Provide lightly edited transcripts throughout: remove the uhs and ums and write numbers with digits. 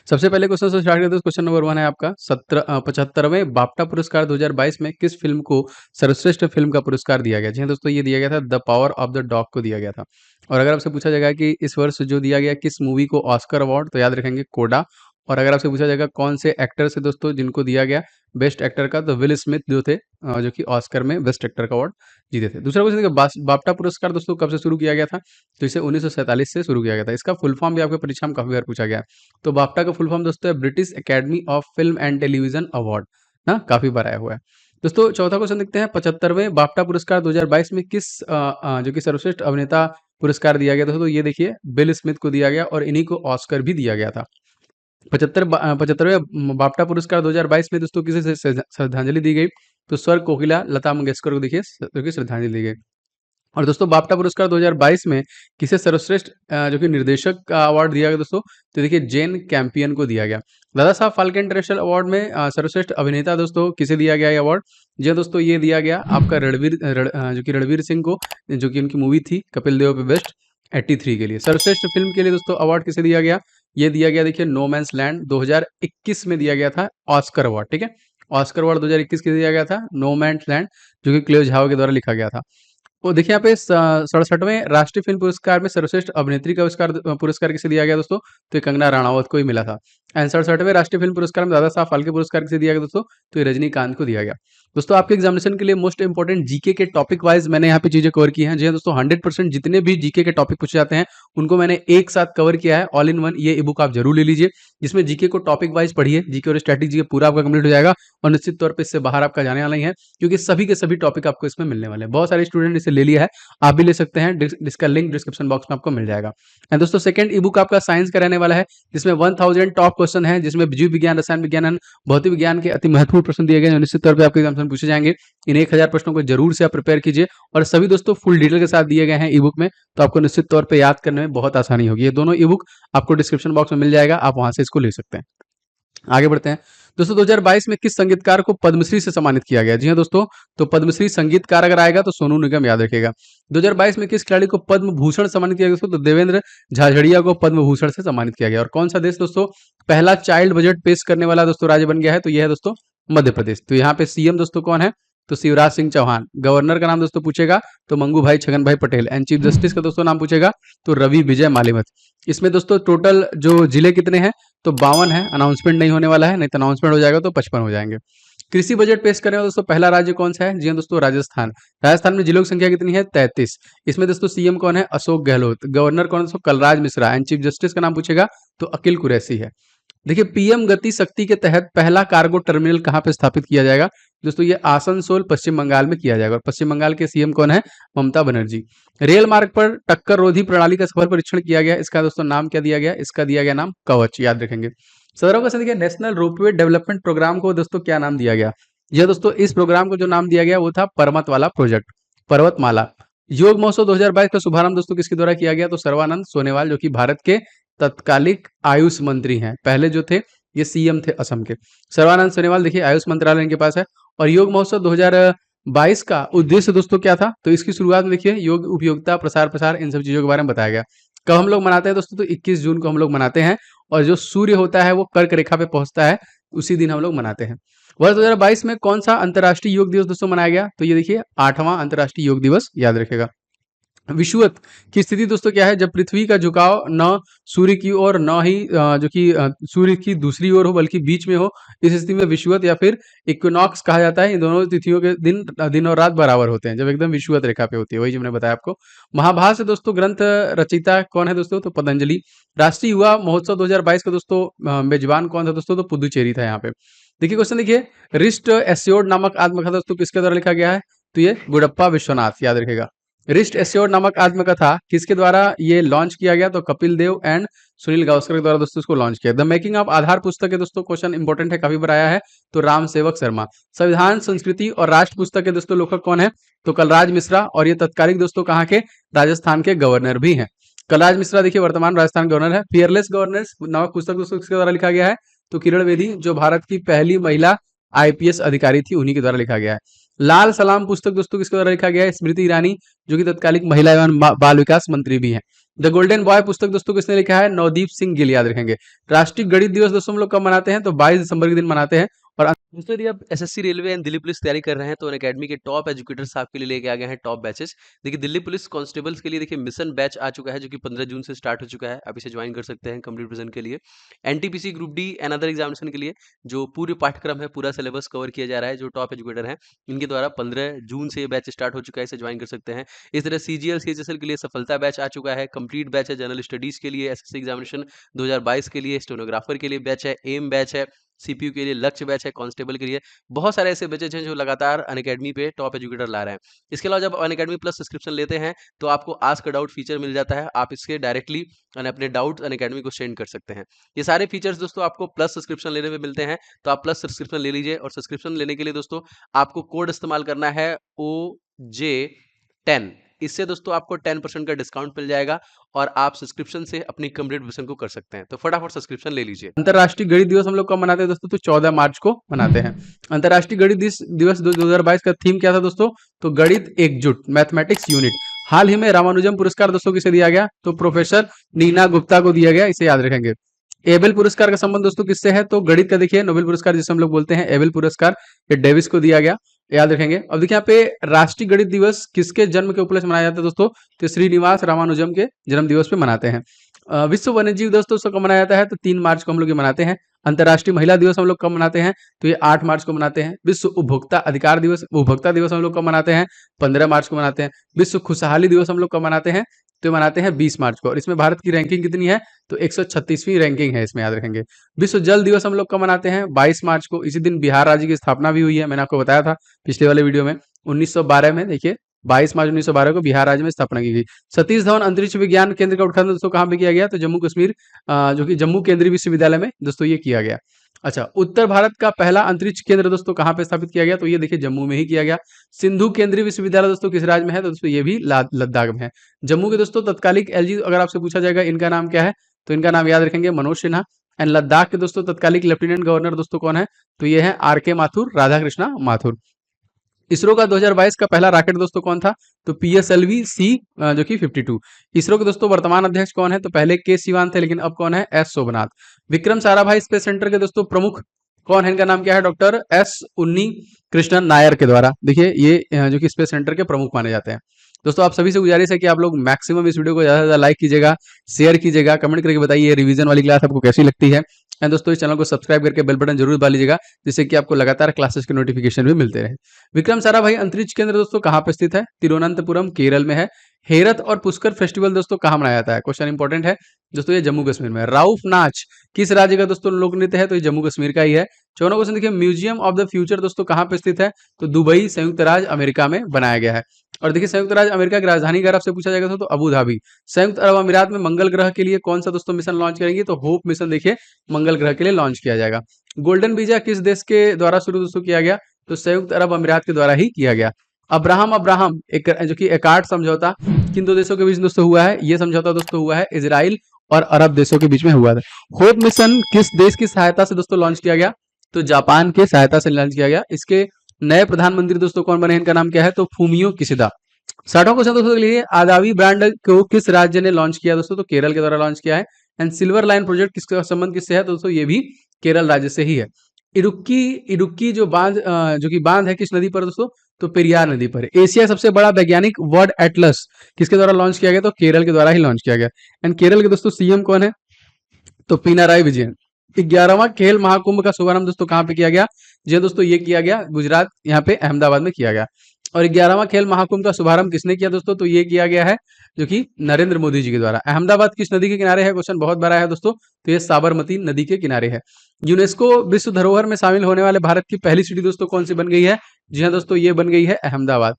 सबसे पहले क्वेश्चन से स्टार्ट करते हैं। क्वेश्चन नंबर 1 है आपका 75वें बाफ्टा पुरस्कार 2022 में किस फ़िल्म को सर्वश्रेष्ठ फ़िल्म का पुरस्कार दिया गया? जी हाँ दोस्तों, ये दिया गया था the power of the dog को दिया गया था। और अगर आपसे पूछा जाएगा कि इस वर्ष जो दिया गया किस मूवी को ऑस्कर अवार्ड, तो याद रखेंगे कोडा। और अगर आपसे पूछा जाएगा कौन से एक्टर से दोस्तों जिनको दिया गया बेस्ट एक्टर का, तो विल स्मिथ जो थे जो कि ऑस्कर में बेस्ट एक्टर का अवार्ड जीते थे। दूसरा क्वेश्चन देखिए, बाफ्टा पुरस्कार दोस्तों कब से शुरू किया गया था? तो इसे 1947 से शुरू किया गया था। इसका फुल फॉर्म भी आपके परीक्षा में काफ़ी बार पूछा गया है। तो बाफ्टा का फुल फॉर्म दोस्तों है British academy of film and television award ना, काफी बार आया हुआ है। दोस्तों चौथा क्वेश्चन देखते हैं, 75वें बाफ्टा पुरस्कार 2022 में किस जो कि सर्वश्रेष्ठ अभिनेता पुरस्कार दिया गया था? तो ये देखिए बिल स्मिथ को दिया गया और इन्हीं को ऑस्कर भी दिया गया था। 75वें बाफ्टा पुरस्कार 2022 में दोस्तों किसे श्रद्धांजलि दी गई? तो स्वर कोकिला लता मंगेशकर को देखिए जो कि श्रद्धांजलि दी गई। और दोस्तों बाफ्टा पुरस्कार 2022 में किसे सर्वश्रेष्ठ जो कि निर्देशक का अवार्ड दिया गया दोस्तों? तो देखिए जेन कैंपियन को दिया गया। दादा साहब फाल्के इंटरनेशनल अवार्ड में सर्वश्रेष्ठ अभिनेता दोस्तों किसे दिया गया ये अवार्ड? जी हाँ दोस्तों, ये दिया गया आपका जो कि रणवीर सिंह को, जो कि उनकी मूवी थी कपिल देव पे बेस्ट 83 के लिए। सर्वश्रेष्ठ फिल्म के लिए दोस्तों अवार्ड किसे दिया गया? ये दिया गया देखिए नो मैंस लैंड 2021 में दिया गया था ऑस्कर अवार्ड, ठीक है। ऑस्कर अवार्ड 2021 के दिया गया था नो मैंस लैंड, जो कि क्लेव झाओ के द्वारा लिखा गया था। वो देखिए यहाँ पे 67वें राष्ट्रीय फिल्म पुरस्कार में सर्वश्रेष्ठ अभिनेत्री का पुरस्कार किसे दिया गया दोस्तों? तो ये कंगना रनावत को ही मिला था। एंड 67वें राष्ट्रीय फिल्म पुरस्कार में दादा साहब फाल्के पुरस्कार किसे दिया गया दोस्तों? तो ये रजनीकांत को दिया गया। दोस्तों आपके एग्जामिनेशन के लिए मोस्ट इंपॉर्टेंट जीके के टॉपिक वाइज मैंने यहाँ पे चीजें कवर की हैं। जी हाँ दोस्तों, 100% जितने भी जीके के टॉपिक पूछे जाते हैं उनको मैंने एक साथ कवर किया है, ऑल इन वन। ये ई बुक आप जरूर ले लीजिए, जिसमें जीके को टॉपिक वाइज पढ़िए, जीके और स्टैटिक जीके पूरा आपका कंप्लीट हो जाएगा। और निश्चित तौर पर इससे बाहर आपका जाने वाला ही है, क्योंकि सभी के सभी टॉपिक आपको इसमें मिलने वाले हैं। बहुत सारे स्टूडेंट इसे ले लिया है, आप भी ले सकते हैं, इसका लिंक डिस्क्रिप्शन बॉक्स में आपको मिल जाएगा। एंड दोस्तों सेकंड ई बुक आपका साइंस का रहने वाला है, जिसमें 1000 टॉप क्वेश्चन है, जिसमें जीव विज्ञान, रसायन विज्ञान एंड भौतिक विज्ञान के अति महत्वपूर्ण प्रश्न दिए गए हैं, निश्चित तौर पर आपके एग्जाम में पूछे जाएंगे। इन 1000 प्रश्नों को जरूर से आप प्रिपेयर कीजिए, और सभी दोस्तों फुल डिटेल के साथ दिए गए हैं ई बुक में, तो आपको निश्चित तौर पर याद करने में बहुत आसानी होगी। ये दोनों ई बुक आपको डिस्क्रिप्शन बॉक्स में मिल जाएगा, आप वहां से इसको ले सकते हैं। आगे बढ़ते हैं दोस्तों, 2022 में किस संगीतकार को पद्मश्री से सम्मानित किया गया? जी हाँ दोस्तों, तो पद्मश्री संगीतकार अगर आएगा तो सोनू निगम याद रखेगा। 2022 में किस खिलाड़ी को पद्म भूषण सम्मानित किया गया दोस्तों? तो देवेंद्र झाझड़िया को पद्म भूषण से सम्मानित किया गया। और कौन सा देश दोस्तों पहला चाइल्ड बजट पेश करने वाला दोस्तों राज्य बन गया है? तो यह है दोस्तों मध्य प्रदेश। तो यहाँ पे सीएम दोस्तों कौन है? तो शिवराज सिंह चौहान। गवर्नर का नाम दोस्तों पूछेगा तो मंगू भाई छगन भाई पटेल। एंड चीफ जस्टिस का दोस्तों नाम पूछेगा तो रवि विजय मालिमत। इसमें दोस्तों टोटल जो जिले कितने हैं? तो 52 है। अनाउंसमेंट नहीं होने वाला है, नहीं तो अनाउंसमेंट हो जाएगा तो 55 हो जाएंगे। कृषि बजट पेश करने वाला दोस्तों पहला राज्य कौन सा है? जी हाँ दोस्तों, राजस्थान। राजस्थान में जिलों की संख्या कितनी है? 33। इसमें दोस्तों सीएम कौन है? अशोक गहलोत। गवर्नर कौन है दोस्तों? Kalraj Mishra. And chief justice का नाम पूछेगा तो अकिल कुरैशी है। देखिए पीएम गति शक्ति के तहत पहला कार्गो टर्मिनल कहाँ पे स्थापित किया जाएगा? दोस्तों ये आसनसोल पश्चिम बंगाल में किया जाएगा। और पश्चिम बंगाल के सीएम कौन है? ममता बनर्जी। रेल मार्ग पर टक्कर रोधी प्रणाली का सफल परीक्षण किया गया, इसका दोस्तों नाम क्या दिया गया? इसका दिया गया नाम कवच, याद रखेंगे। 17वां क्वेश्चन देखिए, नेशनल रोपवे डेवलपमेंट प्रोग्राम को दोस्तों क्या नाम दिया गया? यह दोस्तों इस प्रोग्राम को जो नाम दिया गया वो था पर्वत वाला प्रोजेक्ट, पर्वतमाला। योग महोत्सव 2022 का शुभारंभ दोस्तों किसके द्वारा किया गया? तो सर्बानंद सोनोवाल, जो कि भारत के तत्कालिक आयुष मंत्री हैं। पहले जो थे ये सीएम थे असम के। सर्बानंद सोनोवाल देखिए आयुष मंत्रालय इनके पास है। और योग महोत्सव 2022 का उद्देश्य दोस्तों क्या था? तो इसकी शुरुआत में देखिए योग उपयोगिता प्रसार इन सब चीजों के बारे में बताया गया। कब हम लोग मनाते हैं दोस्तों? तो 21 जून को हम लोग मनाते हैं। और जो सूर्य होता है वो कर्क रेखा पे पहुंचता है, उसी दिन हम लोग मनाते हैं। वर्ष 2022 में कौन सा अंतर्राष्ट्रीय योग दिवस दोस्तों मनाया गया? तो ये देखिए 8वां अंतर्राष्ट्रीय योग दिवस, याद रखेगा। विषुवत की स्थिति दोस्तों क्या है? जब पृथ्वी का झुकाव न सूर्य की ओर न ही जो कि सूर्य की दूसरी ओर हो, बल्कि बीच में हो, इस स्थिति में विषुवत या फिर इक्विनॉक्स कहा जाता है। इन दोनों तिथियों के दिन और रात बराबर होते हैं, जब एकदम विषुवत रेखा पे होती है, वही जो मैंने बताया आपको। महाभारत दोस्तों ग्रंथ रचयिता कौन है दोस्तों? तो पतंजलि। राष्ट्रीय युवा महोत्सव 2022 का दोस्तों मेजबान कौन था दोस्तों? तो पुदुचेरी था यहाँ पे। देखिए क्वेश्चन देखिए, रिस्ट एस्योर्ड नामक आत्मकथा दोस्तों किसके द्वारा लिखा गया है? तो ये गुडप्पा विश्वनाथ, याद रखेगा। रिस्ट एश्योर्ड नामक आत्मकथा किसके द्वारा ये लॉन्च किया गया? तो कपिल देव एंड सुनील गावस्कर के द्वारा दोस्तों इसको लॉन्च किया। द मेकिंग ऑफ आधार पुस्तक है दोस्तों, क्वेश्चन इंपॉर्टेंट है, काफी बार आया है, तो राम सेवक शर्मा। संविधान संस्कृति और राष्ट्र पुस्तक के दोस्तों लेखक कौन है? तो कलराज मिश्रा। और ये तत्कालिक दोस्तों कहाँ के? राजस्थान के गवर्नर भी हैं। कलराज मिश्रा देखिए वर्तमान राजस्थान गवर्नर है। फियरलेस गवर्नेंस नामक पुस्तक दोस्तों किसके द्वारा लिखा गया है? तो किरण बेदी, जो भारत की पहली महिला आईपीएस अधिकारी थी, उन्हीं के द्वारा लिखा गया है। लाल सलाम पुस्तक दोस्तों किसके द्वारा लिखा गया है? स्मृति ईरानी, जो कि तत्कालिक महिला एवं बाल विकास मंत्री भी हैं। द गोल्डन बॉय पुस्तक दोस्तों किसने लिखा है? नवदीप सिंह गिल, याद रखेंगे। राष्ट्रीय गणित दिवस दोस्तों हम लोग कब मनाते हैं? तो 22 दिसंबर के दिन मनाते हैं। और दोस्तों यदि आप SSC railway and Delhi police तैयारी कर रहे हैं तो अनअकैडमी के टॉप एजुकेटर्स आपके लिए लेके आ गए हैं टॉप बैचेस। देखिए दिल्ली पुलिस कांस्टेबल्स के लिए देखिए मिशन बैच आ चुका है जो कि 15 जून से स्टार्ट हो चुका है। आप इसे ज्वाइन कर सकते हैं कंप्लीट विजन के लिए। NTPC group D and other examination के लिए जो पूरे पाठ्यक्रम है, पूरा सिलेबस कवर किया जा रहा है, जो टॉप एजुकेटर हैं इनके द्वारा 15 जून से ये बैच स्टार्ट हो चुका है, इसे ज्वाइन कर सकते हैं। इस तरह सीजीएल सीएचएसएल के लिए सफलता बैच आ चुका है, कंप्लीट बैच है जनरल स्टडीज के लिए, एसएससी एग्जामिनेशन 2022 के लिए, स्टेनोग्राफर के लिए बैच है, एम बैच है, सीपीयू के लिए लक्ष्य बैच है, कांस्टेबल के लिए। बहुत सारे ऐसे बैचेज हैं जो लगातार अनअकैडमी पे टॉप एजुकेटर ला रहे हैं। इसके अलावा जब अनअकैडमी प्लस सब्सक्रिप्शन लेते हैं तो आपको आस्क अ डाउट फीचर मिल जाता है। आप इसके डायरेक्टली अपने डाउट अनअकैडमी को सेंड कर सकते हैं। ये सारे फीचर्स दोस्तों आपको प्लस सब्सक्रिप्शन लेने में मिलते हैं, तो आप प्लस सब्सक्रिप्शन ले लीजिए। और सब्सक्रिप्शन लेने के लिए दोस्तों आपको कोड इस्तेमाल करना है OJ10। इससे दोस्तों आपको 10% का डिस्काउंट मिल जाएगा और आप सब्सक्रिप्शन से अपनी कंप्लीट विजन को कर सकते हैं। तो फटाफट सब्सक्रिप्शन ले लीजिए। अंतर्राष्ट्रीय गणित दिवस हम लोग कब मनाते हैं दोस्तों? तो 14 मार्च को मनाते हैं। अंतर्राष्ट्रीय गणित दिवस 2022 का थीम क्या था दोस्तों? तो गणित एकजुट, मैथमेटिक्स यूनिट। हाल ही में रामानुजम पुरस्कार दोस्तों किसे दिया गया? तो प्रोफेसर नीना गुप्ता को दिया गया, इसे याद रखेंगे। एबेल पुरस्कार का संबंध दोस्तों किससे है? तो गणित का देखिए नोबेल पुरस्कार जिसे हम लोग बोलते हैं एबेल पुरस्कार, ये डेविस को दिया गया, याद रखेंगे। अब देखिए यहाँ पे राष्ट्रीय गणित दिवस किसके जन्म के उपलक्ष्य मनाया जाता है दोस्तों? तो श्रीनिवास रामानुजम के जन्म दिवस पे मनाते हैं। विश्व वन्य जीव दोस्तों कब मनाया जाता है? तो 3 मार्च को हम लोग ये मनाते हैं। अंतर्राष्ट्रीय महिला दिवस हम लोग कब मनाते हैं? तो ये 8 मार्च को मनाते हैं। विश्व उपभोक्ता दिवस हम लोग कब मनाते हैं? 15 मार्च को मनाते हैं। विश्व खुशहाली दिवस हम लोग कब मनाते हैं? तो मनाते हैं 20 मार्च को। और इसमें भारत की रैंकिंग कितनी है? तो 136वीं रैंकिंग है, इसमें याद रखेंगे। विश्व जल दिवस हम लोग कब मनाते हैं? 22 मार्च को। इसी दिन बिहार राज्य की स्थापना भी हुई है, मैंने आपको बताया था पिछले वाले वीडियो में। 1912 में देखिए 22 मार्च 1912 को बिहार राज्य में स्थापना की गई। सतीश धवन अंतरिक्ष विज्ञान केंद्र का उद्घाटन दोस्तों कहाँ पे किया गया? तो जम्मू कश्मीर, जो कि जम्मू केंद्रीय विश्वविद्यालय में दोस्तों ये किया गया। अच्छा, उत्तर भारत का पहला अंतरिक्ष केंद्र दोस्तों कहाँ पे स्थापित किया गया? तो ये देखिए जम्मू में ही किया गया। सिंधु केंद्रीय विश्वविद्यालय दोस्तों किस राज्य में है? तो दोस्तों ये भी लद्दाख में है। जम्मू के दोस्तों तत्कालिक एलजी अगर आपसे पूछा जाएगा इनका नाम क्या है, तो इनका नाम याद रखेंगे मनोज सिन्हा। एंड लद्दाख के दोस्तों तत्कालिक लेफ्टिनेंट गवर्नर दोस्तों कौन है? तो ये है RK माथुर, राधा कृष्णा माथुर। इसरो का 2022 का पहला रॉकेट दोस्तों कौन था? तो PSLV-C, जो कि 52। इसरो के दोस्तों वर्तमान अध्यक्ष कौन है? तो पहले के सिवान थे, लेकिन अब कौन है? S Somnath. Vikram Sarabhai space centre के दोस्तों प्रमुख कौन है? इनका नाम क्या है? डॉक्टर S उन्नी कृष्णन नायर के द्वारा। देखिए ये जो कि स्पेस सेंटर के प्रमुख माने जाते हैं। दोस्तों आप सभी से गुजारिश है कि आप लोग मैक्सिमम इस वीडियो को ज्यादा से ज्यादा लाइक कीजिएगा, शेयर कीजिएगा, कमेंट करके बताइए रिवीजन वाली क्लास आपको कैसी लगती है। एंड दोस्तों इस चैनल को सब्सक्राइब करके बेल बटन जरूर दबा लीजिएगा, जिससे कि आपको लगातार क्लासेस के नोटिफिकेशन भी मिलते रहे। विक्रम साराभाई अंतरिक्ष केंद्र दोस्तों कहाँ पे स्थित है? तिरुवनंतपुरम केरल में है। हेरत और पुष्कर फेस्टिवल दोस्तों कहाँ मनाया जाता है? क्वेश्चन इंपॉर्टेंट है दोस्तों, ये जम्मू कश्मीर में। राउफ नाच किस राज्य का दोस्तों लोक नृत्य है? तो ये जम्मू कश्मीर का ही है। 14 क्वेश्चन देखिए, म्यूजियम ऑफ द फ्यूचर दोस्तों कहाँ पे स्थित है? तो दुबई, संयुक्त राज्य अमेरिका में बनाया गया है। और देखिए संयुक्त राज्य अमेरिका की राजधानी अगर आपसे पूछा जाएगा तो अबू धाबी। संयुक्त अरब अमीरात में मंगल ग्रह के लिए कौन सा दोस्तों मिशन लॉन्च करेंगे? तो होप मिशन देखिए मंगल ग्रह के लिए लॉन्च किया जाएगा। गोल्डन वीजा किस देश के द्वारा शुरू दोस्तों किया गया? तो संयुक्त अरब अमीरात के द्वारा ही किया गया। अब्राहम एक जो कि एकार्ड समझौता किन दो देशों के बीच दोस्तों हुआ है? ये समझौता दोस्तों हुआ है इजराइल और अरब देशों के बीच में हुआ था। होप मिशन किस देश की सहायता से दोस्तों लॉन्च किया गया? तो जापान के सहायता से लॉन्च किया गया। इसके नए प्रधानमंत्री दोस्तों कौन बने? इनका नाम क्या है? तो फूमियो किशिदा। 60वां क्वेश्चन दोस्तों के लिए, आदावी ब्रांड को किस राज्य ने लॉन्च किया दोस्तों? तो केरल के द्वारा लॉन्च किया है। एंड सिल्वर लाइन प्रोजेक्ट किसका संबंध किससे है? तो दोस्तों ये भी केरल राज्य से ही है। इडुक्की जो बांध है किस नदी पर दोस्तों? तो पेरियार नदी पर। एशिया का सबसे बड़ा वैज्ञानिक वर्ड एटलस किसके द्वारा लॉन्च किया गया? तो केरल के द्वारा ही लॉन्च किया गया। एंड केरल के दोस्तों CM कौन है? तो पिनाराई विजयन। 11वां खेल महाकुंभ का शुभारंभ दोस्तों कहाँ पे किया गया? जी दोस्तों ये किया गया गुजरात, यहाँ पे अहमदाबाद में किया गया। और 11वां खेल महाकुंभ का शुभारंभ किसने किया दोस्तों? तो ये किया गया है जो कि नरेंद्र मोदी जी के द्वारा। अहमदाबाद किस नदी के किनारे है? क्वेश्चन बहुत बड़ा है दोस्तों, तो ये साबरमती नदी के किनारे है। यूनेस्को विश्व धरोहर में शामिल होने वाले भारत की पहली सिटी दोस्तों कौन सी बन गई है? जी हाँ दोस्तों, ये बन गई है अहमदाबाद।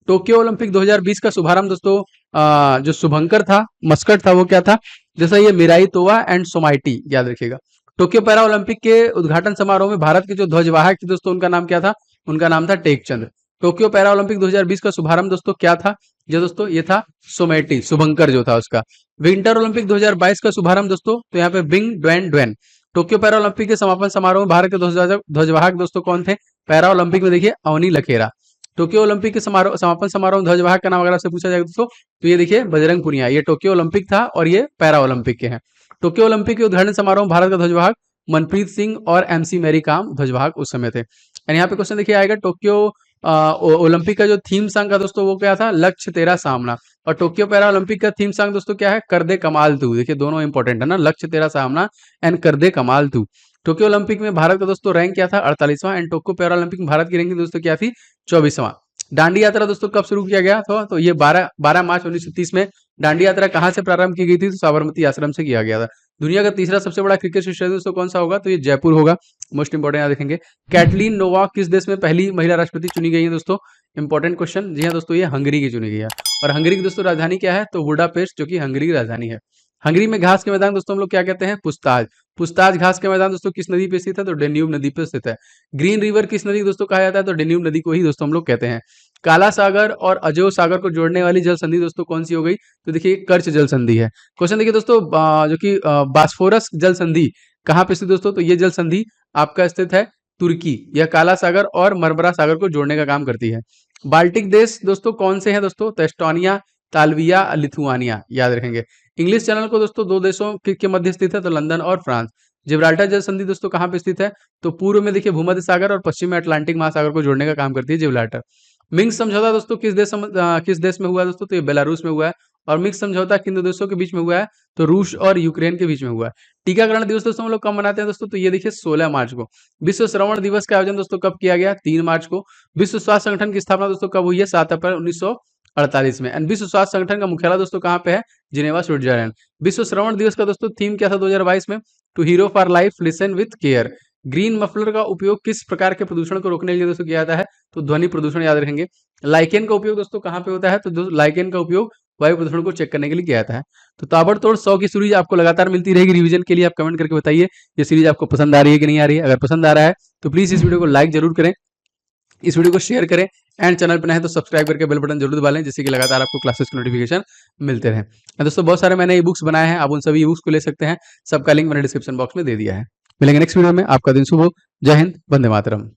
टोक्यो ओलंपिक 2020 का शुभारंभ दोस्तों जो शुभंकर था, मस्कट था, वो क्या था? जैसा ये मिराई तोवा एंड सोमाइटी, याद रखिएगा। टोक्यो पैरा ओलंपिक के उद्घाटन समारोह में भारत के जो ध्वजवाहक थे दोस्तों उनका नाम क्या था? उनका नाम था टेकचंद। टोक्यो पैरा ओलंपिक 2020 का शुभारंभ दोस्तों क्या था? जो दोस्तों ये था सोमेटी, शुभंकर जो था उसका। विंटर ओलंपिक 2022 का शुभारंभ दोस्तों, तो यहाँ पे Bing Dwen Dwen. Tokyo para Olympic के समापन समारोह में भारत के ध्वजवाहक दोस्तों कौन थे? पैरा ओलंपिक में देखिए अवनी लखेरा। टोक्यो ओलंपिक के समापन समारोह में ध्वजवाहक का नाम अगर आपसे पूछा जाए दोस्तों, तो ये देखिए बजरंग पुनिया, ये टोक्यो ओलंपिक था और ये पैरा ओलंपिक के हैं। टोक्यो ओलंपिक के उद्घाटन समारोह में भारत का ध्वजवाहक मनप्रीत सिंह और MC मैरी कॉम ध्वजवाहक उस समय थे। एंड यहाँ पे क्वेश्चन देखिए आएगा, टोक्यो ओलंपिक का जो थीम सॉन्ग का दोस्तों वो क्या था, लक्ष्य तेरा सामना। और टोक्यो पैरा ओलंपिक का थीम सॉन्ग दोस्तों क्या है, कर दे कमाल तू। देखिए दोनों इंपॉर्टेंट है ना, लक्ष्य तेरा सामना एंड कर दे कमाल तू। टोक्यो ओलंपिक में भारत का दोस्तों रैंक क्या था, 48वां। एंड टोक्यो पैरा ओलंपिक में भारत की रैंकिंग दोस्तों क्या थी, 24वां। दांडी यात्रा दोस्तों कब शुरू किया गया था, तो ये 12 मार्च 1930 में दांडी यात्रा कहाँ से प्रारंभ की गई थी, तो साबरमती आश्रम से किया गया था। दुनिया का तीसरा सबसे बड़ा क्रिकेट स्टेडियम दोस्तों कौन सा होगा, तो ये जयपुर होगा। मोस्ट इंपोर्टेंट याद रखेंगे। कैटलीन नोवाक किस देश में पहली महिला राष्ट्रपति चुनी गई है दोस्तों, इंपॉर्टेंट क्वेश्चन। जी हाँ दोस्तों, ये हंगरी की चुनी गई है। और हंगरी की दोस्तों राजधानी क्या है, तो बुडापेस्ट, जो कि हंगरी की राजधानी है। हंगरी में घास के मैदान दोस्तों हम लोग क्या कहते हैं, पुस्ताज। पुस्ताज घास के मैदान दोस्तों किस नदी पे स्थित है, तो डेन्यूब नदी पे स्थित है। ग्रीन रिवर किस नदी को दोस्तों कहा जाता है, तो डेन्यूब नदी को ही दोस्तों हम लोग कहते हैं। काला सागर और अजय सागर को जोड़ने वाली जल संधि दोस्तों कौन सी हो गई, तो देखिए कर्च जल संधि है। क्वेश्चन देखिए दोस्तों, जो कि बास्फोरस जल संधि कहाँ पे स्थित दोस्तों, तो ये जल संधि आपका स्थित है तुर्की। यह काला सागर और मरमरा सागर को जोड़ने का काम करती है। बाल्टिक देश दोस्तों कौन से हैं दोस्तों, तो एस्टोनिया, ताल्विया, लिथुआनिया, याद रखेंगे। इंग्लिश चैनल को दोस्तों दो देशों के मध्य स्थित है, तो लंदन और फ्रांस। जिब्राल्टर जल संधि दोस्तों कहाँ पे स्थित है, तो पूर्व में देखिए भूमध्य सागर और पश्चिम में अटलांटिक महासागर को जोड़ने का काम करती है जिब्राल्टर। मिंग समझौता दोस्तों किस देश में हुआ है दोस्तों, तो ये बेलारूस में हुआ है। और मिंग समझौता किन दो देशों के बीच में हुआ है, तो रूस और यूक्रेन के बीच में हुआ है। टीकाकरण दिवस दोस्तों हम लोग कब मनाते हैं दोस्तों, तो ये देखिए 16 मार्च को। विश्व श्रवण दिवस का आयोजन दोस्तों कब किया गया, 3 मार्च को। विश्व स्वास्थ्य संगठन की स्थापना दोस्तों कब हुई है, 7 अप्रैल 1948 में। एंड विश्व स्वास्थ्य संगठन का मुख्यालय दोस्तों कहाँ पे है, जिनेवा, स्विट्जरलैंड। विश्व श्रवण दिवस का दोस्तों थीम क्या था 2022 में, to hero for life listen with care. Green muffler का उपयोग किस प्रकार के प्रदूषण को रोकने के लिए दोस्तों किया जाता है, तो ध्वनि प्रदूषण, याद रखेंगे। लाइकेन का उपयोग दोस्तों कहाँ पे होता है, तो लाइकेन का उपयोग वायु प्रदूषण को चेक करने के लिए किया जाता है। तो ताबड़तोड़ 100 की सीरीज आपको लगातार मिलती रहेगी रिवीजन के लिए। आप कमेंट करके बताइए ये सीरीज आपको पसंद आ रही है कि नहीं आ रही है। अगर पसंद आ रहा है तो प्लीज इस वीडियो को लाइक जरूर करें, इस वीडियो को शेयर करें, एंड चैनल पर नए हैं तो सब्सक्राइब करके बेल बटन जरूर दबा लें, जिससे कि लगातार आपको क्लासेस के नोटिफिकेशन मिलते रहें। दोस्तों बहुत सारे मैंने ई बुक्स बनाए हैं, आप उन सभी ई बुक्स को ले सकते हैं। सबका लिंक मैंने डिस्क्रिप्शन बॉक्स में दे दिया है। मिलेंगे नेक्स्ट वीडियो में। आपका दिन शुभ हो। जय हिंद, वंदे मातरम।